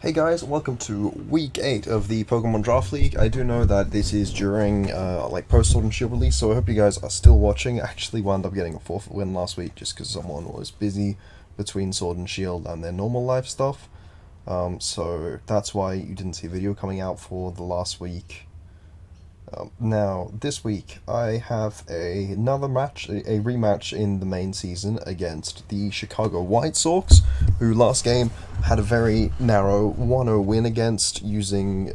Hey guys, welcome to week 8 of the Pokemon Draft League. I do know that this is during post Sword and Shield release, so I hope you guys are still watching. I actually wound up getting a forfeit win last week just because someone was busy between Sword and Shield and their normal life stuff. So that's why you didn't see a video coming out for the last week. Now, this week, I have another match, a rematch in the main season against the Chicago White Sox, who last game had a very narrow 1-0 win against using,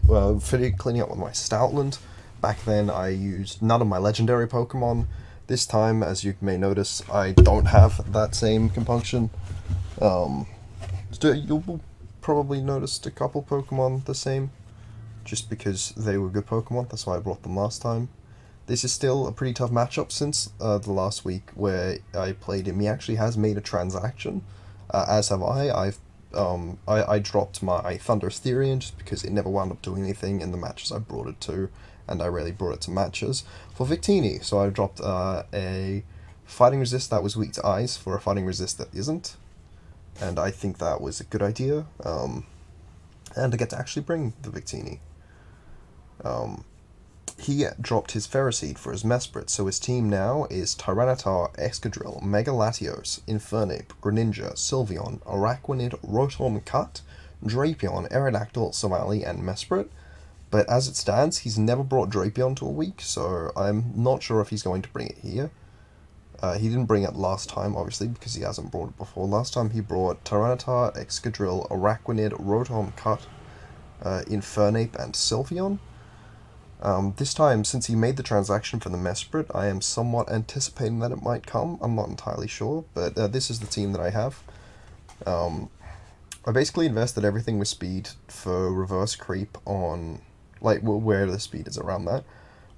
cleaning up with my Stoutland. Back then, I used none of my legendary Pokemon. This time, as you may notice, I don't have that same compunction. You'll probably noticed a couple Pokemon the same, just because they were good Pokemon. That's why I brought them last time. This is still a pretty tough matchup since the last week where I played him. He actually has made a transaction, as have I. I dropped my Thunderous Therian just because it never wound up doing anything in the matches I brought it to, and I rarely brought it to matches, for Victini. So I dropped a Fighting Resist that was weak to Ice for a Fighting Resist that isn't, and I think that was a good idea. And I get to actually bring the Victini. He dropped his Ferroseed for his Mesprit, so his team now is Tyranitar, Excadrill, Mega Latios, Infernape, Greninja, Sylveon, Araquanid, Rotom Cut, Drapion, Aerodactyl, Somali, and Mesprit. But as it stands, he's never brought Drapion to a week, so I'm not sure if he's going to bring it here. He didn't bring it last time, obviously, because he hasn't brought it before. Last time he brought Tyranitar, Excadrill, Araquanid, Rotom Cut, Infernape, and Sylveon. This time, since he made the transaction for the Mesprit, I am somewhat anticipating that it might come. I'm not entirely sure, but this is the team that I have. I basically invested everything with speed for reverse creep on, where the speed is around that,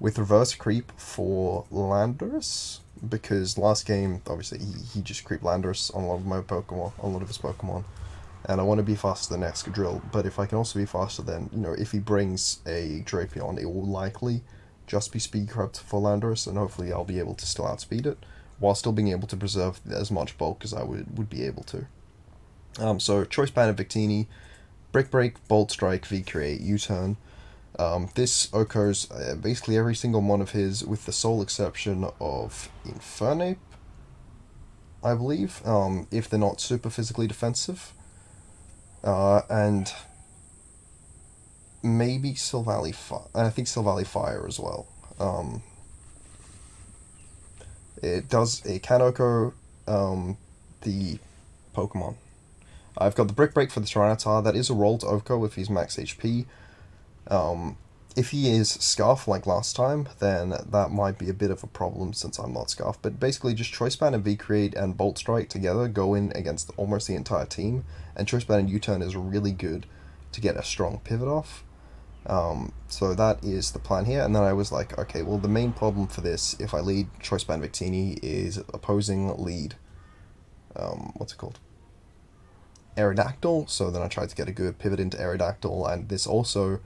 with reverse creep for Landorus, because last game, obviously, he just creeped Landorus on a lot of my Pokemon, on a lot of his Pokemon. And I want to be faster than Excadrill, but if I can also be faster than, if he brings a Drapion, it will likely just be Speed Corrupt for Landorus, and hopefully I'll be able to still outspeed it, while still being able to preserve as much bulk as I would be able to. So, Choice Band of Victini, Brick Break, Bolt Strike, V-Create, U-Turn. This OHKOs basically every single one of his, with the sole exception of Infernape, I believe, if they're not super physically defensive. And maybe Silvally Fire, and I think Silvally Fire as well. It can OHKO the Pokemon. I've got the Brick Break for the Tyranitar. That is a roll to OHKO if he's max HP. If he is Scarf like last time, then that might be a bit of a problem since I'm not Scarf. But basically, just Choice Band and V-Create and Bolt Strike together go in against almost the entire team. And Choice Band and U-Turn is really good to get a strong pivot off. So that is the plan here. And then I was like, okay, well, the main problem for this, if I lead Choice Band Victini, is opposing lead, what's it called? Aerodactyl. So then I tried to get a good pivot into Aerodactyl, and this also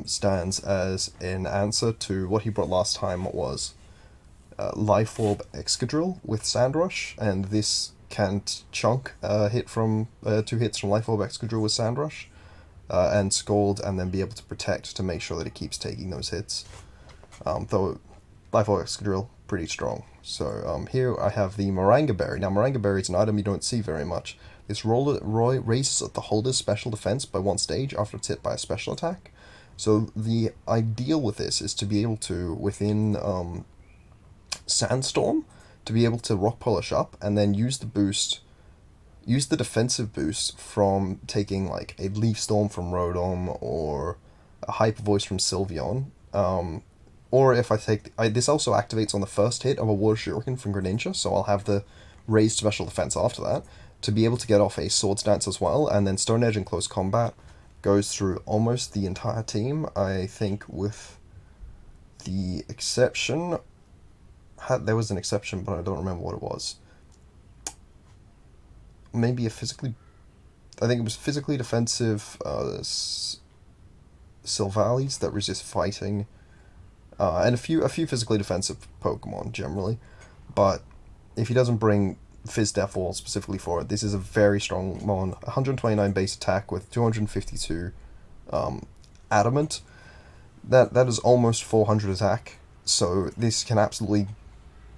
stands as an answer to what he brought last time, was Life Orb Excadrill with Sandrush, and this can't chunk hit from 2 hits from Life Orb Excadrill with Sandrush, and Scald, and then be able to protect to make sure that it keeps taking those hits. Though Life Orb Excadrill, pretty strong. So here I have the Moranga Berry. Now Moranga Berry is an item you don't see very much. This raises the holder's special defense by 1 stage after it's hit by a special attack. So the ideal with this is to be able to, within Sandstorm, to be able to Rock Polish up and then use the defensive boost from taking like a Leaf Storm from Rotom or a Hyper Voice from Sylveon. Or if I take, this also activates on the first hit of a Water Shuriken from Greninja, so I'll have the raised special defense after that, to be able to get off a Swords Dance as well, and then Stone Edge in close combat goes through almost the entire team, I think, with the exception, there was an exception, but I don't remember what it was. Maybe I think it was physically defensive Sylvallies that resist fighting, and a few physically defensive Pokemon generally, but if he doesn't bring Fizz Devil specifically for it. This is a very strong mon. 129 base attack with 252 adamant. That is almost 400 attack. So this can absolutely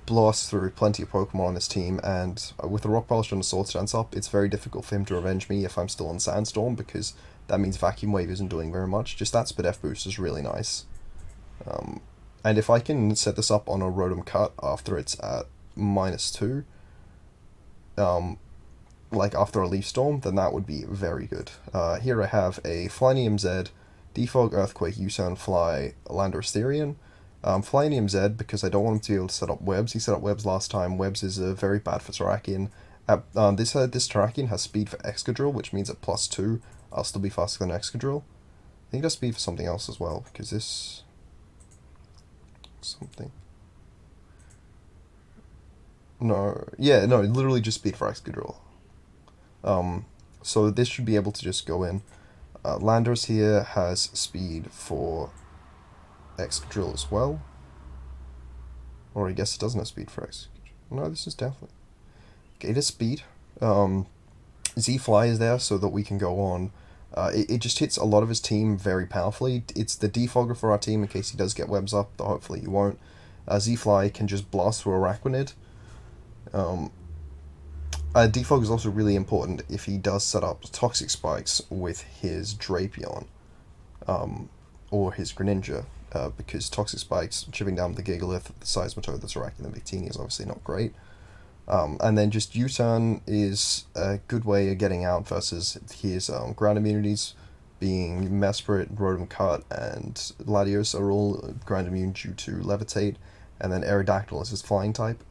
blast through plenty of Pokemon on this team, and with the Rock Polish and the Sword Stance up, it's very difficult for him to revenge me if I'm still on Sandstorm, because that means Vacuum Wave isn't doing very much. Just that Speed F boost is really nice. And if I can set this up on a Rotom Cut after it's at -2, like after a Leaf Storm, then that would be very good. Here I have a Flynium Z, Defog, Earthquake, U-Turn, Fly, Landorus Therian. Flynium Z, because I don't want him to be able to set up webs. He set up webs last time. Webs is very bad for Terrakion. This Terrakion has speed for Excadrill, which means at +2, I'll still be faster than Excadrill. I think it has speed for something else as well, because this... something... No, yeah, no, literally just speed for Excadrill. So this should be able to just go in. Landorus here has speed for Excadrill as well. Or I guess it doesn't have speed for Excadrill. No, this is definitely... Okay, it is speed. Z-Fly is there so that we can go on. It just hits a lot of his team very powerfully. It's the defogger for our team in case he does get webs up, though hopefully he won't. Z-Fly can just blast through Araquanid. Defog is also really important if he does set up Toxic Spikes with his Drapion, or his Greninja, because Toxic Spikes chipping down the Gigalith, the Seismitoad, the Terrakion, and the Victini is obviously not great. And then just U-Turn is a good way of getting out versus his ground immunities, being Mesprit, Rotom Cut, and Latios are all ground immune due to Levitate, and then Aerodactyl is his flying type.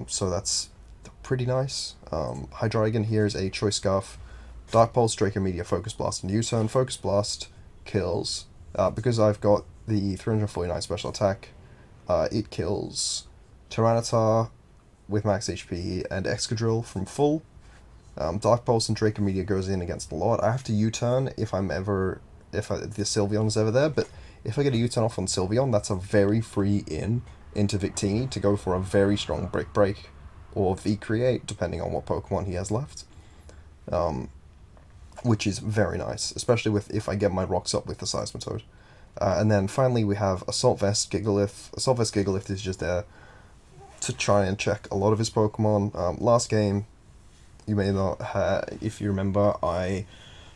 So that's pretty nice. Hydreigon here is a Choice Scarf, Dark Pulse, Draco Meteor, Focus Blast, and U-Turn. Focus Blast kills. Because I've got the 349 special attack, it kills Tyranitar with max HP and Excadrill from full. Dark Pulse and Draco Meteor goes in against a lot. I have to U-turn if the Sylveon is ever there, but if I get a U-turn off on Sylveon, that's a very free in into Victini to go for a very strong Brick Break or V-Create, depending on what Pokemon he has left. Which is very nice, especially if I get my rocks up with the Seismitoad. And then finally we have Assault Vest Gigalith. Assault Vest Gigalith is just there to try and check a lot of his Pokemon. Last game, you may not have, if you remember, I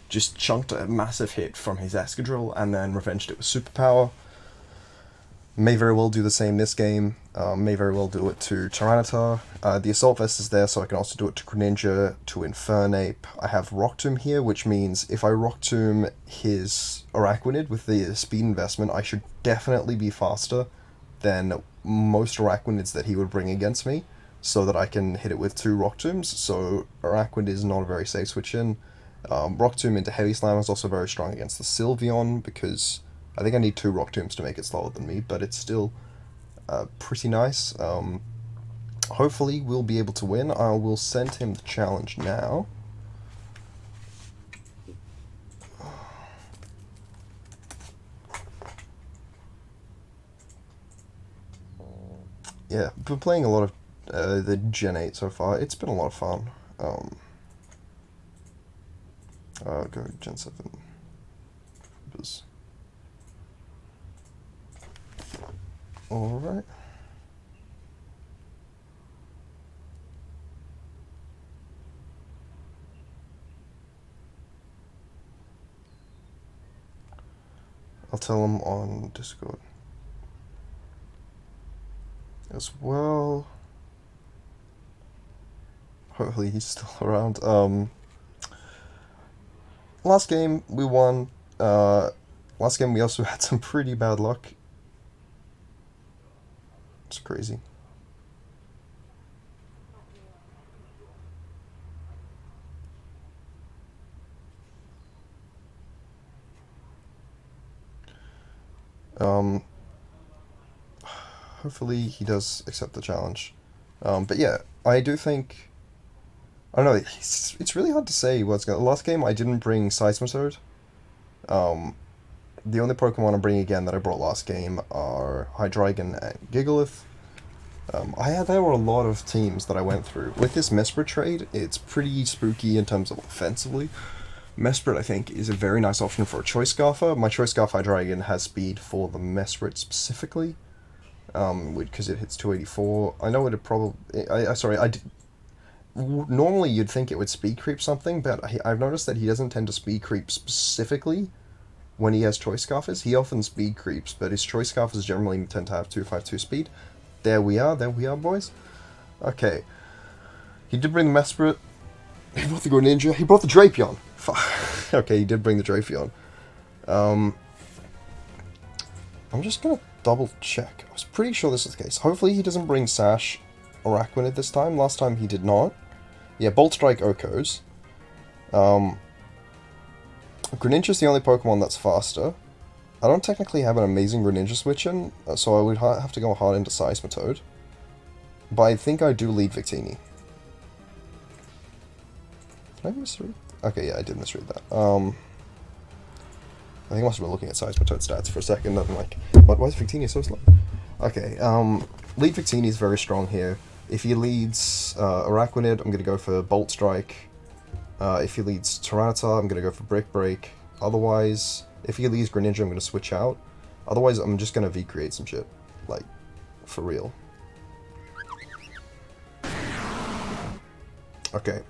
just chunked a massive hit from his Excadrill and then revenged it with Superpower. May very well do the same this game. May very well do it to Tyranitar. The Assault Vest is there, so I can also do it to Greninja, to Infernape. I have Rock Tomb here, which means if I Rock Tomb his Araquanid with the speed investment, I should definitely be faster than most Araquanids that he would bring against me, so that I can hit it with 2 Rock Tombs. So Araquanid is not a very safe switch in. Rock Tomb into Heavy Slam is also very strong against the Sylveon, because I think I need 2 Rock Tombs to make it slower than me, but it's still pretty nice. Hopefully we'll be able to win. I will send him the challenge now. Yeah, been playing a lot of the Gen 8 so far. It's been a lot of fun. I'll go Gen 7. Alright. I'll tell him on Discord as well. Hopefully he's still around. Last game we won. Last game we also had some pretty bad luck. It's crazy. Hopefully he does accept the challenge. But yeah, I do think... I don't know, it's really hard to say what's going to... Last game I didn't bring Seismitoad. The only Pokemon I'm bringing again that I brought last game are Hydreigon and Gigalith. There were a lot of teams that I went through. With this Mesprit trade, it's pretty spooky in terms of offensively. Mesprit, I think, is a very nice option for a Choice Scarfer. My Choice Scarf Hydreigon has speed for the Mesprit specifically, because it hits 284. I know it'd probably... Normally you'd think it would speed creep something, but I've noticed that he doesn't tend to speed creep specifically when he has Choice Scarfers. He often speed creeps, but his Choice Scarfers generally tend to have 252 speed. There we are, boys. Okay. He did bring the Mesprit. He brought the Greninja. He brought the Drapion. Okay, he did bring the Drapion. I'm just gonna double check. I was pretty sure this is the case. Hopefully he doesn't bring Sash or Araquanid this time. Last time he did not. Yeah, Bolt Strike Okos. Greninja's the only Pokemon that's faster. I don't technically have an amazing Greninja switch in, so I would have to go hard into Seismitoad. But I think I do lead Victini. Did I misread? Okay, yeah, I did misread that. I think I must have been looking at Seismitoad stats for a second, and I'm like, what? Why is Victini so slow? Okay, lead Victini is very strong here. If he leads Araquanid, I'm going to go for Bolt Strike. If he leads Tyranitar, I'm going to go for Brick Break. Otherwise, if he leads Greninja, I'm going to switch out. Otherwise, I'm just going to V-create some shit. Like, for real. Okay.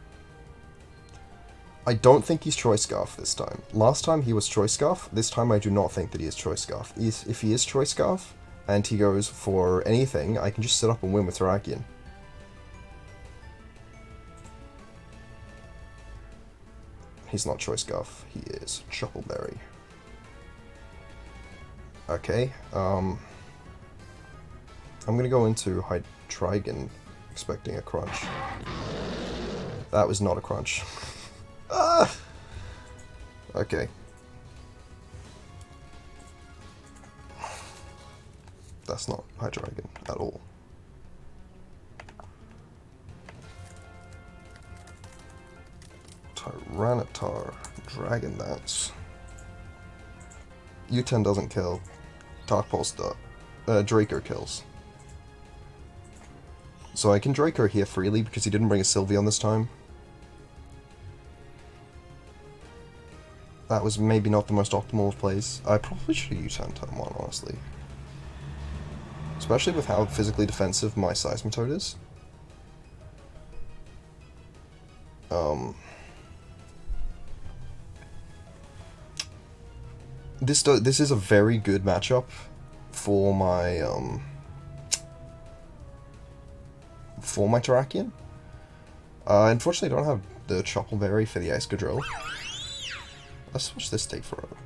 I don't think he's Choice Scarf this time. Last time he was Choice Scarf. This time I do not think that he is Choice Scarf. If he is Choice Scarf, and he goes for anything, I can just sit up and win with Terrakion. He's not Choice Scarf, he is Chuckleberry. Okay, I'm gonna go into Hydreigon, expecting a crunch. That was not a crunch. Ah! Okay. That's not Hydreigon at all. Tyranitar, Dragon Dance. U10 doesn't kill. Dark Pulse Draco kills. So I can Draco here freely because he didn't bring a Sylveon this time. That was maybe not the most optimal of plays. I probably should have U10 turn 1, honestly. Especially with how physically defensive my Seismitoad is. This is a very good matchup for my Terrakion. Unfortunately, I don't have the Choppleberry for the Excadrill. Let's watch this take forever.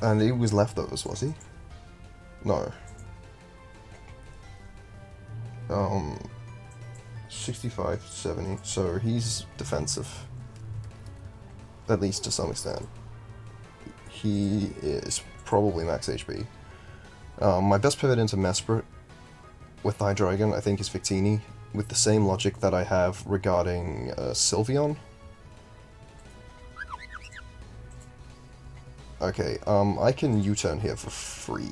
And he was leftovers, was he? No. 65, 70, so he's defensive. At least to some extent. He is probably max HP. My best pivot into Mesprit with Hydreigon, I think, is Victini, with the same logic that I have regarding Sylveon. Okay, I can U-turn here for free.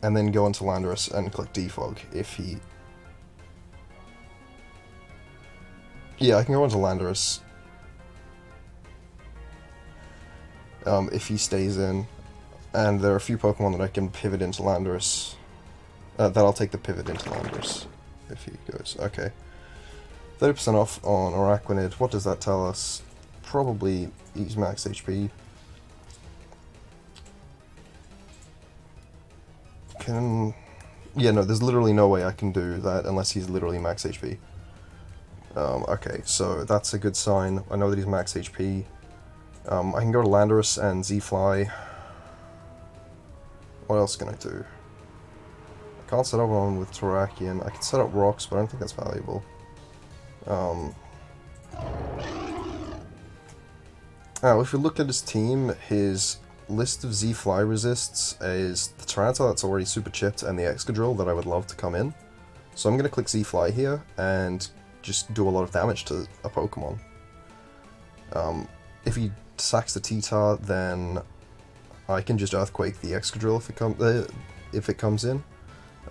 And then go into Landorus and click Defog if he... Yeah, I can go into Landorus. If he stays in. And there are a few Pokemon that I can pivot into Landorus. That I'll take the pivot into Landorus if he goes. Okay. 30% off on Araquanid. What does that tell us? Probably he's max HP. Yeah, no, there's literally no way I can do that unless he's literally max HP. Okay, so that's a good sign. I know that he's max HP. I can go to Landorus and Z-Fly. What else can I do? I can't set up one with Terrakion. I can set up Rocks, but I don't think that's valuable. Now, if we look at his team, his list of Z-Fly resists is the Tyranitar that's already super chipped and the Excadrill that I would love to come in. So I'm going to click Z-Fly here and just do a lot of damage to a Pokemon. If he sacks the T-Tar, then I can just Earthquake the Excadrill if it comes in.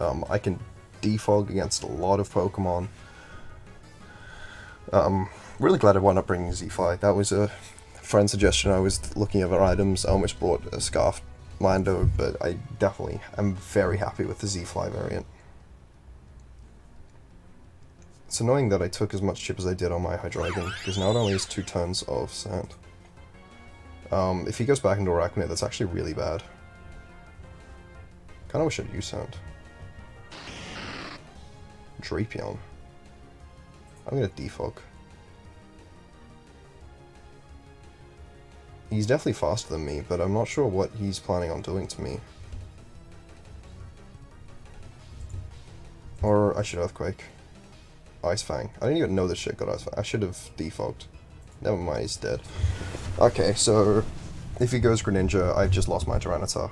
I can defog against a lot of Pokemon. Really glad I wound up bringing Z-Fly. That was a friend suggestion. I was looking at other items. I almost brought a Scarf Lando, but I definitely am very happy with the Z-Fly variant. It's annoying that I took as much chip as I did on my Hydreigon, because now it only has 2 turns of Sand. If he goes back into Arachnid, that's actually really bad. Kinda wish I'd use Sand. Drapion. I'm gonna defog. He's definitely faster than me, but I'm not sure what he's planning on doing to me. Or I should Earthquake. Ice Fang. I didn't even know this shit got Ice Fang. I should have defogged. Never mind, he's dead. Okay, so if he goes Greninja, I've just lost my Tyranitar.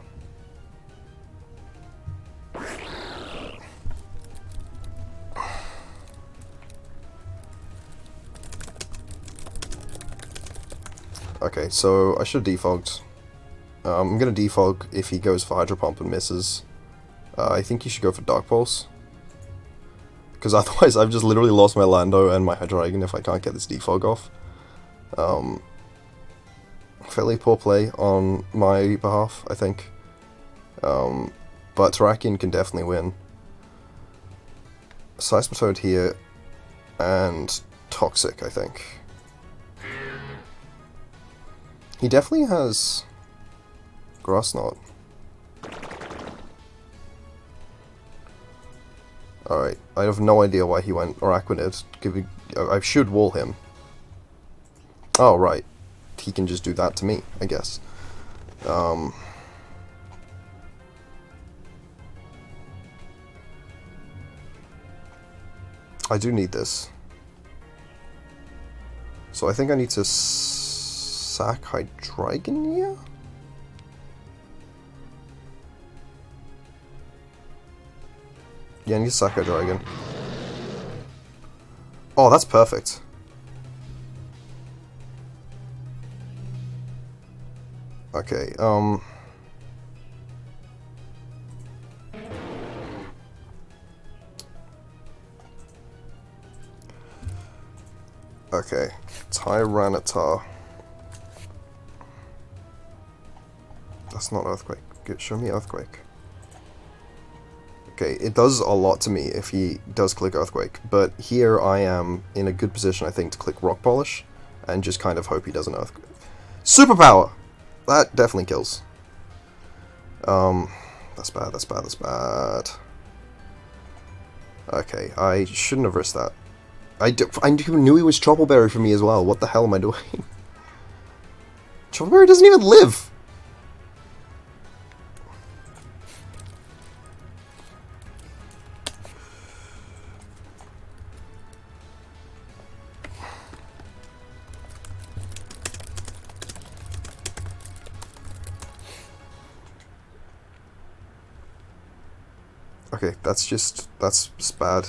Okay, so I should have defogged. I'm gonna defog if he goes for Hydro Pump and misses. I think he should go for Dark Pulse. Because otherwise I've just literally lost my Lando and my Hydreigon if I can't get this defog off. Fairly poor play on my behalf, I think. But Terrakion can definitely win. Seismitoad here, and Toxic, I think. He definitely has Grass Knot. Alright, I have no idea why he went Arachnid. I should wall him. Oh, right. He can just do that to me, I guess. I do need this. So I think I need to sack Hydreigon here? Yeah, I need to sack Hydreigon. Oh, that's perfect. Okay, okay, Tyranitar. That's not Earthquake. Show me Earthquake. Okay, it does a lot to me if he does click Earthquake, but here I am in a good position, I think, to click Rock Polish, and just kind of hope he does an Earthquake. Superpower! That definitely kills. That's bad, that's bad, that's bad. Okay, I shouldn't have risked that. I knew he was Troubleberry for me as well. What the hell am I doing? Troubleberry doesn't even live! Okay, that's just bad.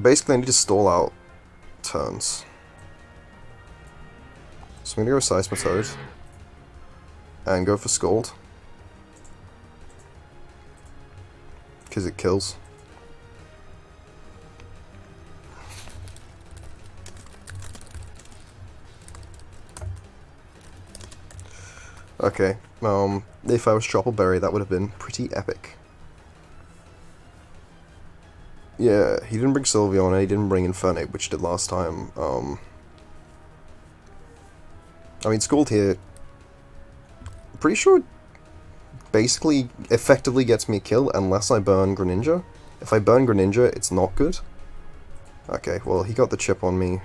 Basically, I need to stall out turns. So I'm gonna go Seismitoad and go for Scald, because it kills. Okay, if I was Troubleberry, that would have been pretty epic. Yeah, he didn't bring Sylveon, and he didn't bring Infernape, which he did last time. I mean, Scald here, I'm pretty sure basically effectively gets me a kill unless I burn Greninja. If I burn Greninja, it's not good. Okay, well, he got the chip on me.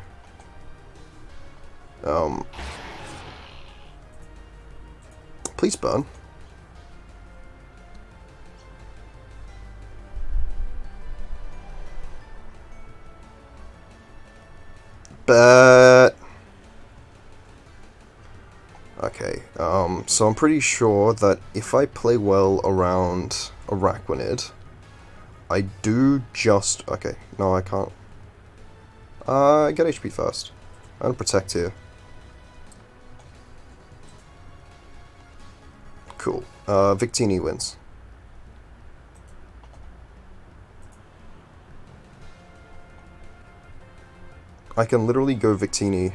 Please burn. But okay, so I'm pretty sure that if I play well around Arachnid, I do just... Okay, no, I can't. Get HP first. I'm gonna protect here. Cool. Victini wins. I can literally go Victini.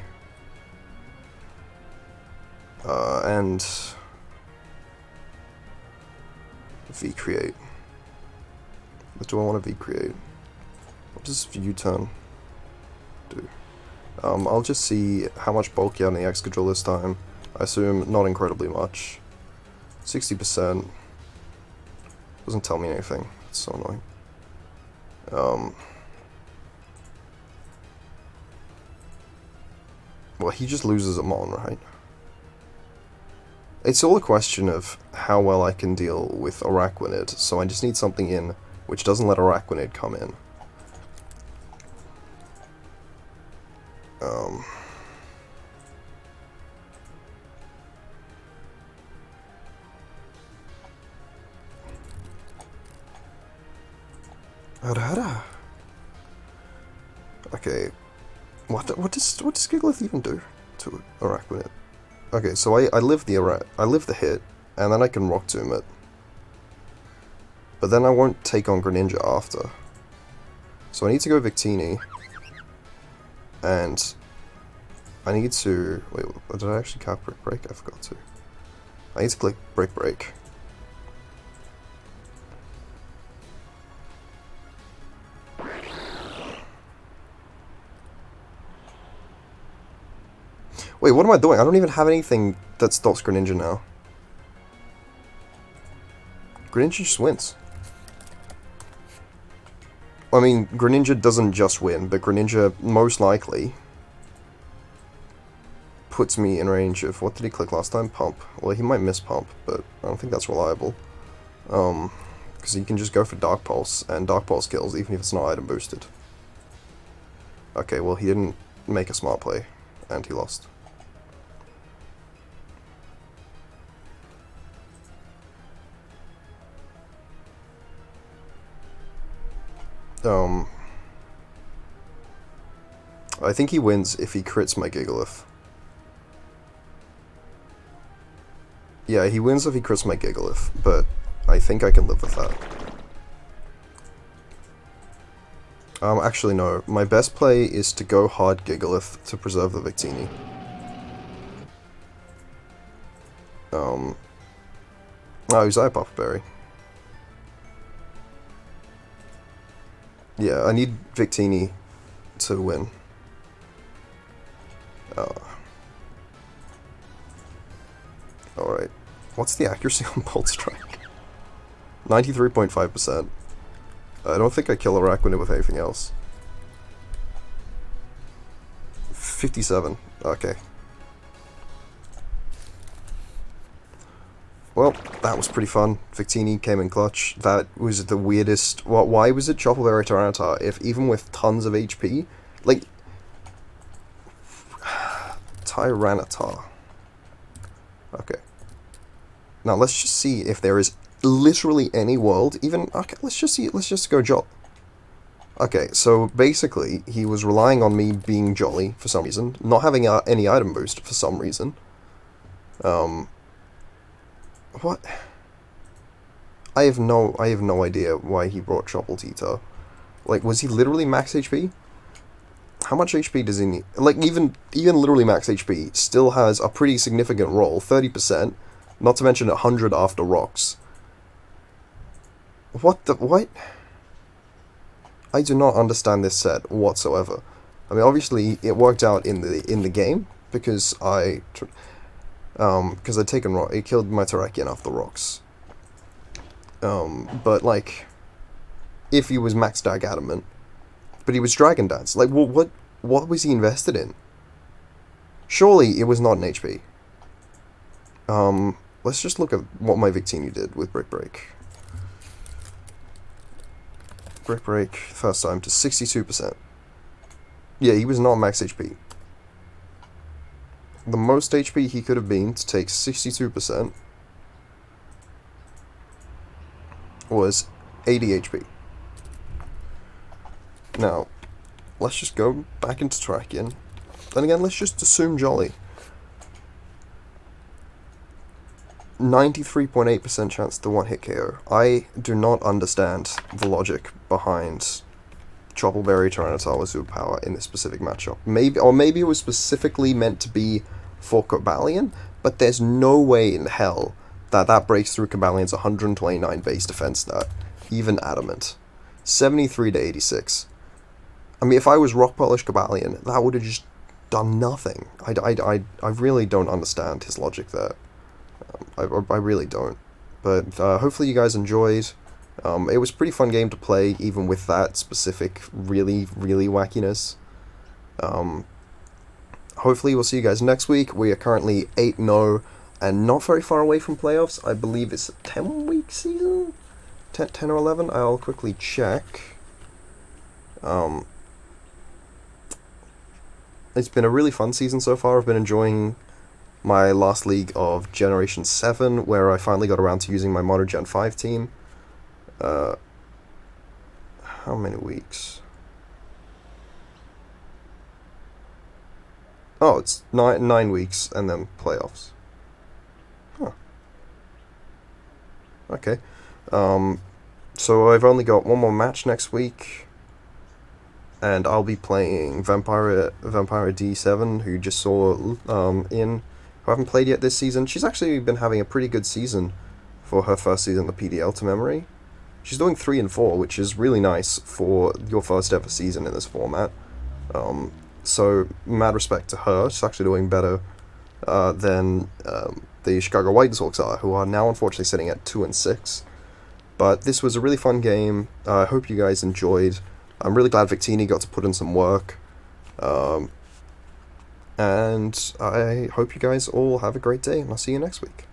And... V-create. What do I want to V-create? What does U-turn do? I'll just see how much bulk you have in the Excadrill this time. I assume not incredibly much. 60%. Doesn't tell me anything. It's so annoying. Well, he just loses a Mon, right? It's all a question of how well I can deal with Araquanid, so I just need something in which doesn't let Araquanid come in. Okay, what does Gigalith even do to Araquanid? Okay, so I live the hit, and then I can Rock Tomb it. But then I won't take on Greninja after. So I need to go Victini. And I need to... Wait, did I actually cap Brick Break? I forgot to. I need to click Brick Break. Wait, what am I doing? I don't even have anything that stops Greninja now. Greninja just wins. I mean, Greninja doesn't just win, but Greninja most likely puts me in range of... What did he click last time? Pump. Well, he might miss Pump, but I don't think that's reliable. Because he can just go for Dark Pulse, and Dark Pulse kills even if it's not item boosted. Okay, well, he didn't make a smart play, and he lost. I think he wins if he crits my Gigalith. Yeah, he wins if he crits my Gigalith, but I think I can live with that. Actually no, my best play is to go hard Gigalith to preserve the Victini. Oh, he's Papa Berry. Yeah, I need Victini to win. Alright. What's the accuracy on Bolt Strike? 93.5%. I don't think I kill Araquanid with anything else. 57. Okay. Well, that was pretty fun. Victini came in clutch. That was the weirdest... Why was it Choppleberry Tyranitar if even with tons of HP? Like... Tyranitar. Okay. Now let's just see if there is literally any world, even... Okay, let's just go Jolly. Okay, so basically, he was relying on me being Jolly for some reason, not having any item boost for some reason. What? I have no idea why he brought Choppletita. Like, was he literally max HP? How much HP does he need? Like, even literally max HP still has a pretty significant roll, 30%, not to mention 100 after rocks. What? I do not understand this set whatsoever. I mean, obviously, it worked out in the game, because I'd taken rock. It killed my Terrakion off the rocks. But like, if he was max Dag Adamant, but he was Dragon Dance. Like, what was he invested in? Surely it was not an HP. Let's just look at what my Victini did with Brick Break. Brick Break, first time to 62%. Yeah, he was not max HP. The most HP he could have been to take 62% was 80 HP. Now, let's just go back into tracking. Then again, let's just assume Jolly. 93.8% chance to one hit KO. I do not understand the logic behind Troubleberry Tyranitar with Superpower in this specific matchup. Maybe it was specifically meant to be for Cobalion, but there's no way in hell that breaks through Cobalion's 129 base defense stat, even Adamant. 73 to 86. I mean, if I was Rock Polish Cobalion, that would have just done nothing. I really don't understand his logic there. I really don't. But hopefully you guys enjoyed. It was a pretty fun game to play, even with that specific really wackiness. Hopefully we'll see you guys next week. We are currently 8-0 and not very far away from playoffs. I believe it's a 10-week season? 10 or 11? I'll quickly check. It's been a really fun season so far. I've been enjoying my last league of Generation 7, where I finally got around to using my Modern Gen 5 team. How many weeks? Oh, it's 9 weeks, and then playoffs. Huh. Okay. So I've only got one more match next week, and I'll be playing Vampire D7, who you just saw who I haven't played yet this season. She's actually been having a pretty good season for her first season of the PDL to memory. She's doing 3 and 4, which is really nice for your first ever season in this format. So mad respect to her. She's actually doing better than the Chicago White Sox are, who are now unfortunately sitting at 2 and 6. But this was a really fun game. I hope you guys enjoyed. I'm really glad Victini got to put in some work. And I hope you guys all have a great day, and I'll see you next week.